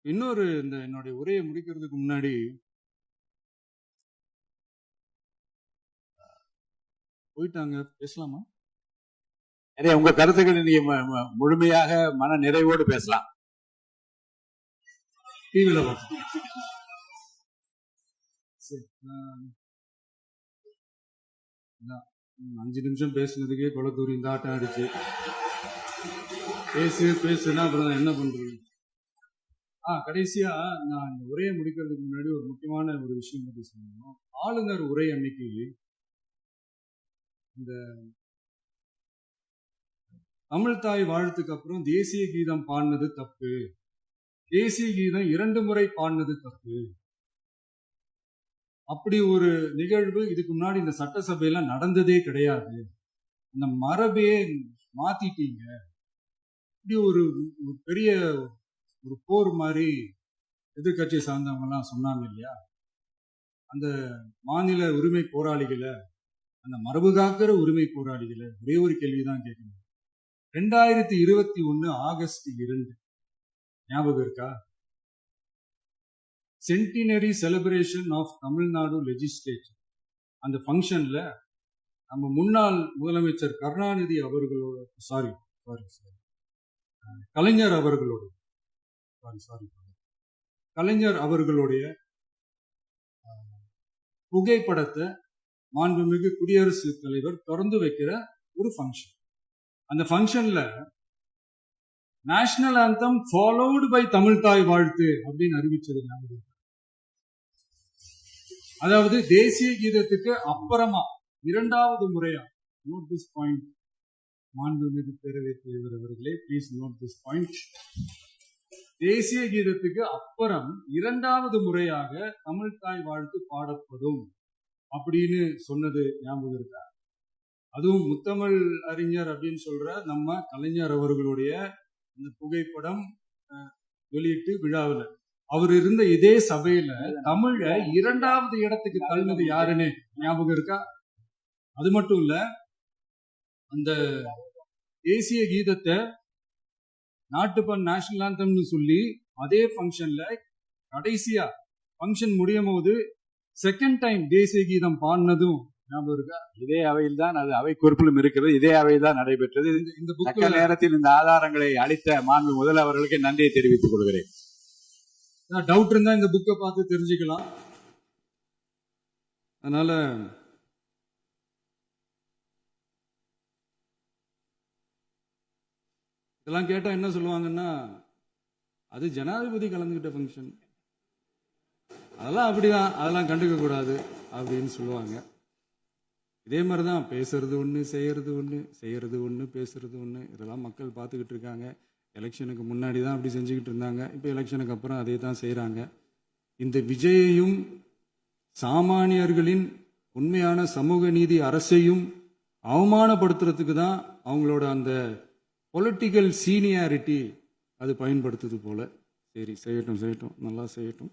இன்னொரு இந்த என்னுடைய உரையை முடிக்கிறதுக்கு முன்னாடி போயிட்டாங்க, பேசலாமா? உங்க கருத்துக்களை நீங்க முழுமையாக மன நிறைவோடு பேசலாம். டிவில 5 நிமிஷம் பேசுனதுக்கே கொளத்தூரி இந்த ஆட்டம் அடிச்சு பேசுனா அப்புறம் என்ன பண்றது? கடைசியா நான் இந்த உரையை முடிக்கிறதுக்கு முன்னாடி ஒரு முக்கியமான ஒரு விஷயம் பத்தி சொல்லணும். ஆளுநர் உரை அன்னைக்கு இந்த தமிழ் தாய் வாழ்த்துக்கு அப்புறம் தேசிய கீதம் பாடினது தப்பு, தேசிய கீதம் 2 முறை பாடினது தப்பு, அப்படி ஒரு நிகழ்வு இதுக்கு முன்னாடி இந்த சட்டசபையில நடந்ததே கிடையாது, இந்த மரபே மாத்திட்டீங்க, இப்படி ஒரு பெரிய ஒரு போர் மாதிரி எதிர்கட்சி சார்ந்தவங்க எல்லாம் சொன்னாங்க இல்லையா? அந்த மாநில உரிமை போராளிகளை, அந்த மரபு காக்கிற உரிமை போராளிகளை ஒரே ஒரு கேள்விதான் கேட்கணும். 2021 ஆகஸ்ட் 2 ஞாபகம் இருக்கா? Centenary celebration of Tamil Nadu legislature. அந்த ஃபங்க்ஷன்ல நம்ம முன்னாள் முதலமைச்சர் கருணாநிதி அவர்களோட கலைஞர் அவர்களுடைய புகைப்படத்தை மாண்புமிகு குடியரசுத் தலைவர் திறந்து வைக்கிற ஒரு ஃபங்க்ஷன். அந்த ஃபங்க்ஷன்ல national anthem followed by Tamil Thai Vazhthu அப்படின்னு அறிவிச்சது ஞாபகம். அதாவது தேசிய கீதத்துக்கு அப்புறமா 2வது முறையா, நோட் திஸ் பாயிண்ட் மாண்புமிகு பேரவைத் தலைவர் அவர்களே, ப்ளீஸ் நோட் திஸ் பாயிண்ட். தேசிய கீதத்துக்கு அப்புறம் 2வது முறையாக தமிழ் தாய் வாழ்த்து பாடப்படும் அப்படின்னு சொன்னது ஞாபகம் இருக்கா? அதுவும் முத்தமிழ் அறிஞர் அப்படின்னு சொல்ற நம்ம கலைஞர் அவர்களுடைய இந்த புகைப்படம் வெளியிட்டு விழாவில் அவர் இருந்த இதே சபையில தமிழ 2வது இடத்துக்கு தள்ளினது யாருன்னு ஞாபகம் இருக்கா? அது மட்டும் இல்ல, அந்த தேசிய கீதத்தை நாட்டுப்பண் நேஷனல் ஆந்தம்னு சொல்லி அதே ஃபங்க்ஷன்ல கடைசியா ஃபங்க்ஷன் முடியும் போது செகண்ட் டைம் தேசிய கீதம் பாடினதும் ஞாபகம் இருக்கா? இதே அவையில் தான், அது அவை குறிப்பிலும் இருக்கிறது, இதே அவையில் தான் நடைபெற்றது. இந்த புக்க நேரத்தில் இந்த ஆதாரங்களை அளித்த மாண்பு முதல் அவர்களுக்கு நன்றியை தெரிவித்துக் கொள்கிறேன். டவுட் இருந்தா இந்த புக்கை பார்த்து தெரிஞ்சுக்கலாம். அதனால இதெல்லாம் கேட்டா என்ன சொல்லுவாங்கன்னா, அது ஜனாதிபதி கலந்துகிட்ட ஃபங்க்ஷன், அதெல்லாம் அப்படிதான், அதெல்லாம் கண்டுக்க கூடாது அப்படின்னு சொல்லுவாங்க. இதே மாதிரிதான் பேசுறது ஒண்ணு, செய்யறது ஒண்ணு, செய்யறது ஒண்ணு, பேசுறது ஒண்ணு. இதெல்லாம் மக்கள் பார்த்துக்கிட்டு இருக்காங்க. எலெக்ஷனுக்கு முன்னாடி தான் அப்படி செஞ்சுக்கிட்டு இருந்தாங்க, இப்போ எலெக்ஷனுக்கு அப்புறம் அதே தான் செய்யறாங்க. இந்த விஜயையும் சாமானியர்களின் உண்மையான சமூக நீதி அரசையும் அவமானப்படுத்துறதுக்கு தான் அவங்களோட அந்த பொலிட்டிக்கல் சீனியாரிட்டி அது பயன்படுத்துது போல. சரி, செய்யட்டும், நல்லா செய்யட்டும்.